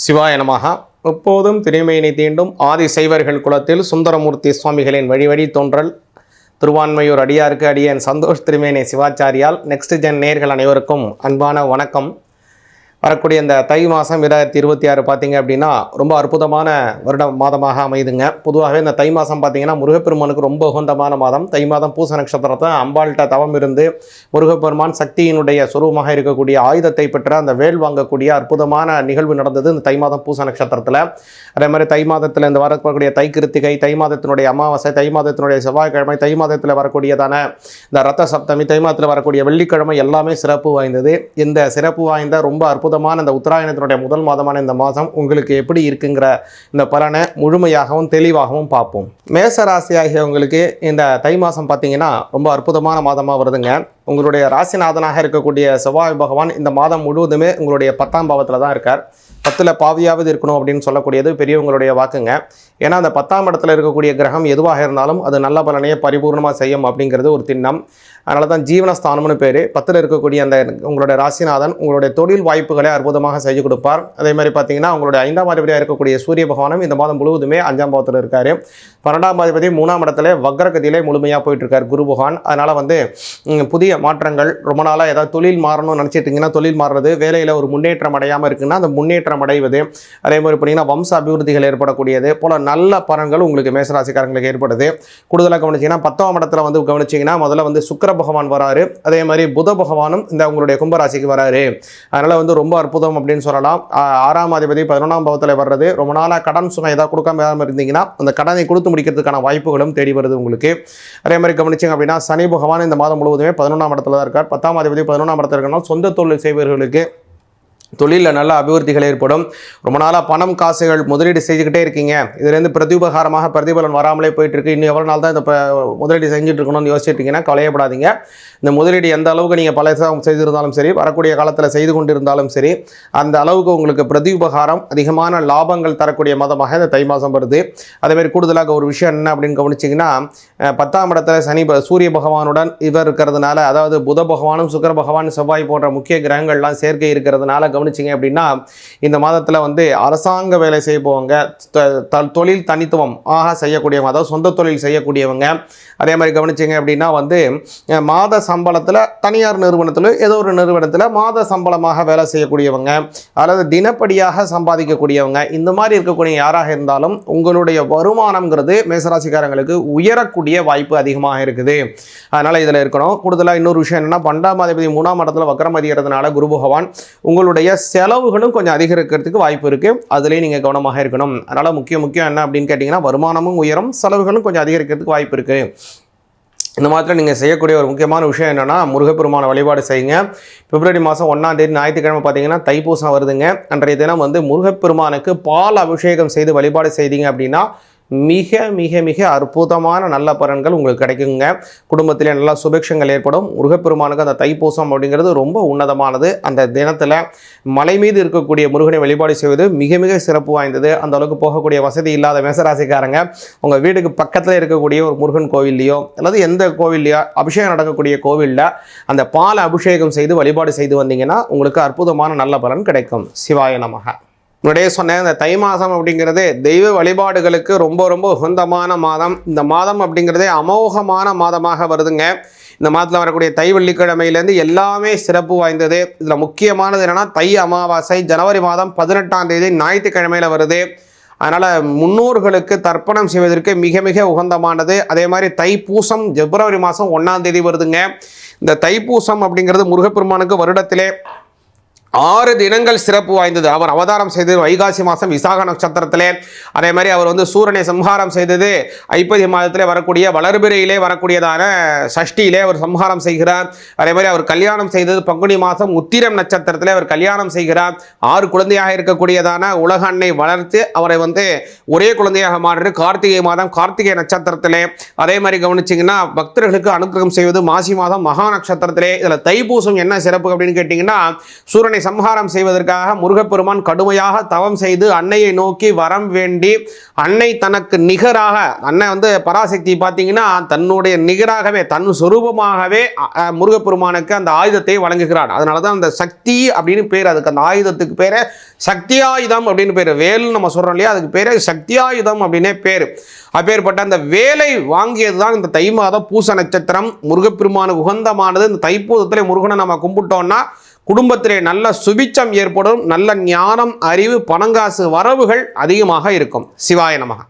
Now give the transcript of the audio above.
சிவாய நமஹ. எப்போதும் திரைமையினை தீண்டும் ஆதி சைவர்கள் குலத்தில் சுந்தரமூர்த்தி சுவாமிகளின் வழி தோன்றல் திருவான்மையூர் அடியாருக்கு அடியேன் சந்தோஷ் திருமேனி சிவாச்சாரியால் நெக்ஸ்ட் ஜென் நேர்கள் அனைவருக்கும் அன்பான வணக்கம். வரக்கூடிய இந்த தை மாதம் 2026 பார்த்திங்க அப்படின்னா ரொம்ப அற்புதமான மாதமாக அமைதுங்க. பொதுவாகவே இந்த தை மாதம் பார்த்திங்கன்னா முருகப்பெருமானுக்கு ரொம்ப உகந்தமான மாதம். தை மாதம் பூச நட்சத்திரத்தை அம்பாள்கிட்ட தவம் இருந்து முருகப்பெருமான் சக்தியினுடைய சுரூபமாக இருக்கக்கூடிய ஆயுதத்தை பெற்ற அந்த வேல் வாங்கக்கூடிய அற்புதமான நிகழ்வு நடந்தது இந்த தை மாதம் பூச நட்சத்திரத்தில். அதே மாதிரி தை மாதத்தில் இந்த வரக்கூடிய தை கிருத்திகை, தை மாதத்தினுடைய அமாவாசை, தை மாதத்தினுடைய செவ்வாய்க்கிழமை, தை மாதத்தில் வரக்கூடியதான இந்த ரத்த சப்தமி, தை மாதத்தில் வரக்கூடிய வெள்ளிக்கிழமை எல்லாமே சிறப்பு வாய்ந்தது. இந்த சிறப்பு வாய்ந்த ரொம்ப அற்புதமான இந்த உத்தராயணத்தினுடைய முதல் மாதமான இந்த மாதம் உங்களுக்கு எப்படி இருக்குங்கிற இந்த பலனை முழுமையாகவும் தெளிவாகவும் பார்ப்போம். மேச ராசியாகியவங்களுக்கு இந்த தை மாதம் பார்த்தீங்கன்னா ரொம்ப அற்புதமான மாதமாக வருதுங்க. உங்களுடைய ராசிநாதனாக இருக்கக்கூடிய செவ்வாய் பகவான் இந்த மாதம் முழுவதுமே உங்களுடைய 10ஆம் பாவத்தில் தான் இருக்கார். 10ல் பாவியாவது இருக்கணும் அப்படின்னு சொல்லக்கூடியது பெரியவங்களுடைய வாக்குங்க. ஏன்னா அந்த 10ஆம் இடத்துல இருக்கக்கூடிய கிரகம் எதுவாக இருந்தாலும் அது நல்ல பலனையே பரிபூர்ணமாக செய்யும் அப்படிங்கிறது ஒரு திண்ணம். அதனால தான் ஜீவனஸ்தானம்னு பேர். 10ல் இருக்கக்கூடிய அந்த உங்களுடைய ராசிநாதன் உங்களுடைய தொழில் வாய்ப்புகளை அற்புதமாக செய்து கொடுப்பார். அதே மாதிரி பார்த்தீங்கன்னா உங்களுடைய 5ஆம் அதிபதியாக இருக்கக்கூடிய சூரிய பகவானும் இந்த மாதம் முழுவதுமே 5ஆம் பாவத்தில் இருக்கார். 12ஆம் அதிபதி 3ஆம் இடத்துல வக்ரகதியிலே முழுமையாக போயிட்டு இருக்கார் குரு பகவான். அதனால் புதிய மாற்றங்கள் ரொம்ப நாளாக ஏதாவது தொழில் மாறணும்னு நினச்சிட்டிங்கன்னா தொழில் மாறுறது, வேலையில் ஒரு முன்னேற்றம் அடையாமல் இருக்குன்னா அந்த முன்னேற்றம் அடைவது, அதே மாதிரி பார்த்தீங்கன்னா வம்ச அபிவிருத்திகள் ஏற்படக்கூடியது போல நல்ல பலன்கள் உங்களுக்கு மேசராசிக்காரங்களுக்கு ஏற்படுது. கூடுதலாக கவனிச்சிங்கன்னா 10ஆம் இடத்துல கவனிச்சிங்கன்னா முதல்ல சுக்கிர பகவான் வராரு. அதே மாதிரி புத பகவானும் இந்த உங்களுடைய கும்பராசிக்கு வராரு. அதனால் ரொம்ப அற்புதம் அப்படின்னு சொல்லலாம். 6ஆம் அதிபதி 11ஆம் பாவத்தில் வர்றது, ரொம்ப நாளாக கடன் சுமை ஏதாவது கொடுக்காம இருந்தீங்கன்னா அந்த கடனை கொடுத்து முடிக்கிறதுக்கான வாய்ப்புகளும் தேடி வருது உங்களுக்கு. அதே மாதிரி கவனிச்சிங்க அப்படின்னா சனி பகவான் இந்த மாதம் முழுவதுமே 11ஆம் இடத்துல தான் இருக்கார். 10ஆம் அதிபதி 11ஆம் இடத்துல இருக்கணும். சொந்த தொழில் செய்பவர்களுக்கு தொழிலில் நல்ல அபிவிருத்திகள் ஏற்படும். ரொம்ப நாளாக பணம் காசுகள் முதலீடு செஞ்சுக்கிட்டே இருக்கீங்க, இதுலேருந்து பிரதிபகாரமாக பிரதிபலன் வராமலே போயிட்டுருக்கு, இன்னும் எவ்வளோ நாள் தான் இந்த முதலீடு செஞ்சுட்டு இருக்கணும்னு யோசிச்சுட்டீங்கன்னா கவலையப்படாதீங்க. இந்த முதலீடு எந்த அளவுக்கு நீங்கள் பல செய்திருந்தாலும் சரி, வரக்கூடிய காலத்தில் செய்து கொண்டிருந்தாலும் சரி, அந்த அளவுக்கு உங்களுக்கு பிரதிபகாரம் அதிகமான லாபங்கள் தரக்கூடிய மாதமாக இந்த தை மாதம் வருது. அதேமாதிரி கூடுதலாக ஒரு விஷயம் என்ன அப்படின்னு கவனிச்சிங்கன்னா 10ஆம் இடத்துல சூரிய பகவானுடன் இவர் இருக்கிறதுனால, அதாவது புத பகவானும் சுக்கிர பகவான் செவ்வாய் போன்ற முக்கிய கிரகங்கள்லாம் சேர்க்கை இருக்கிறதுனால கவனிச்சிங்க அப்படின்னா இந்த மாதத்தில் அரசாங்க வேலை செய்பவங்க, தொழில் தனித்துவம் செய்யக்கூடியவங்க, அதாவது சொந்த தொழில் செய்யக்கூடியவங்க, அதே மாதிரி கவனிச்சிங்க அப்படின்னா மாத சம்பளத்தில் தனியார் நிறுவனத்தில் ஏதோ ஒரு நிறுவனத்தில் மாத சம்பளமாக வேலை செய்யக்கூடியவங்க அல்லது தினப்படியாக சம்பாதிக்கக்கூடியவங்க, இந்த மாதிரி இருக்கக்கூடிய யாராக இருந்தாலும் உங்களுடைய வருமானம்ங்கிறது மேசராசிக்காரங்களுக்கு உயரக்கூடிய வாய்ப்பு அதிகமாக இருக்குது. அதனால் இதில் இருக்கணும். கூடுதலாக இன்னொரு விஷயம் என்னென்னா 12ஆம் அதிபதி 3ஆம் இடத்துல வக்ரம் அதிகறதுனால குரு பகவான் உங்களுடைய செலவுகளும் கொஞ்சம் அதிகரிக்கிறதுக்கு வாய்ப்பு இருக்குது. அதுலேயும் நீங்கள் கவனமாக இருக்கணும். அதனால் முக்கியம் என்ன அப்படின்னு கேட்டிங்கன்னா வருமானமும் உயரும், செலவுகளும் கொஞ்சம் அதிகரிக்கிறதுக்கு வாய்ப்பு இருக்குது. இந்த மாதிரி நீங்கள் செய்யக்கூடிய ஒரு முக்கியமான விஷயம் என்னென்னா முருகப்பெருமான வழிபாடு செய்யுங்க. பிப்ரவரி மாதம் 1ஆம் தேதி ஞாயிற்றுக்கிழமை பார்த்தீங்கன்னா தைப்பூசம் வருதுங்க. அன்றைய தினம் முருகப்பெருமானுக்கு பால் அபிஷேகம் செய்து வழிபாடு செய்தீங்க அப்படின்னா மிக மிக மிக அற்புதமான நல்ல பலன்கள் உங்களுக்கு கிடைக்குங்க. குடும்பத்திலே நல்ல சுபிக்ஷங்கள் ஏற்படும். முருகப்பெருமானுக்கு அந்த தைப்பூசம் அப்படிங்கிறது ரொம்ப உன்னதமானது. அந்த தினத்தில் மலை மீது இருக்கக்கூடிய முருகனை வழிபாடு செய்வது மிக மிக சிறப்பு வாய்ந்தது. அந்த அளவுக்கு போகக்கூடிய வசதி இல்லாத மேசராசிக்காரங்க உங்கள் வீட்டுக்கு பக்கத்தில் இருக்கக்கூடிய ஒரு முருகன் கோவில்லையோ அல்லது எந்த கோவில்லையோ அபிஷேகம் நடக்கக்கூடிய கோவிலில் அந்த பால் அபிஷேகம் செய்து வழிபாடு செய்து வந்தீங்கன்னா உங்களுக்கு அற்புதமான நல்ல பலன் கிடைக்கும். சிவாய நமக. முன்னாடியே சொன்னேன், இந்த தை மாதம் அப்படிங்கிறது தெய்வ வழிபாடுகளுக்கு ரொம்ப ரொம்ப உகந்தமான மாதம். இந்த மாதம் அப்படிங்கிறதே அமோகமான மாதமாக வருதுங்க. இந்த மாதத்தில் வரக்கூடிய தை வெள்ளிக்கிழமையிலேருந்து எல்லாமே சிறப்பு வாய்ந்தது. இதில் முக்கியமானது என்னென்னா தை அமாவாசை ஜனவரி மாதம் 18ஆம் தேதி ஞாயிற்றுக்கிழமையில் வருது. அதனால் முன்னோர்களுக்கு தர்ப்பணம் செய்வதற்கு மிக மிக உகந்தமானது. அதே மாதிரி தைப்பூசம் பிப்ரவரி மாதம் 1ஆம் தேதி வருதுங்க. இந்த தைப்பூசம் அப்படிங்கிறது முருகப்பெருமானுக்கு வருடத்திலே 6 தினங்கள் சிறப்பு வாய்ந்தது. அவர் அவதாரம் செய்தது வைகாசி மாதம் விசாக நட்சத்திரத்திலே. அதே மாதிரி அவர் சூரனை சம்ஹாரம் செய்தது ஐப்பசி மாதத்திலே வரக்கூடிய வளர்பிறையிலே வரக்கூடியதான சஷ்டியிலே அவர் சம்ஹாரம் செய்கிறார். அதே மாதிரி அவர் கல்யாணம் செய்தது பங்குனி மாதம் உத்திரம் நட்சத்திரத்திலே அவர் கல்யாணம் செய்கிறார். 6 குழந்தையாக இருக்கக்கூடியதான உலக அன்னை வளர்த்து அவரை ஒரே குழந்தையாக மாறு கார்த்திகை மாதம் கார்த்திகை நட்சத்திரத்திலே. அதே மாதிரி கவனிச்சிங்கன்னா பக்தர்களுக்கு அனுகிரகம் செய்வது மாசி மாதம் மகா நட்சத்திரத்திலே. இதில் தைப்பூசம் என்ன சிறப்பு அப்படின்னு கேட்டிங்கன்னா சூரனை அசுரனை சம்ஹாரம் செய்வதற்காக முருகப்பெருமான் கடுமையாக தவம் செய்து அன்னையை நோக்கி வரம் வேண்டி அன்னை தனக்கு நிகராக, அன்னை வந்து பராசக்தி பார்த்தீங்கன்னா தன்னுடைய நிகராகவே தன் சொரூபமாகவே முருகப்பெருமானுக்கு அந்த ஆயுதத்தை வழங்குகிறார். அதனால தான் அந்த சக்தி அப்படின்னு பேர், அதுக்கு அந்த ஆயுதத்துக்கு பேர் சக்தியாயுதம் அப்படின்னு பேர். வேல்னு நம்ம சொல்கிறோம் இல்லையா, அதுக்கு பேர் சக்தியாயுதம் அப்படின்னே பேர். அப்பேற்பட்ட அந்த வேலை வாங்கியது தான் இந்த தை மாதம் பூச நட்சத்திரம். முருகப்பெருமானுக்கு உகந்தமானது. இந்த தைப்பூசத்திலே முருகனை நம்ம கும்பிட்டோம்னா குடும்பத்திலே நல்ல சுபிச்சம் ஏற்படும், நல்ல ஞானம், அறிவு, பணங்காசு வரவுகள் அதிகமாக இருக்கும். சிவாய நமக.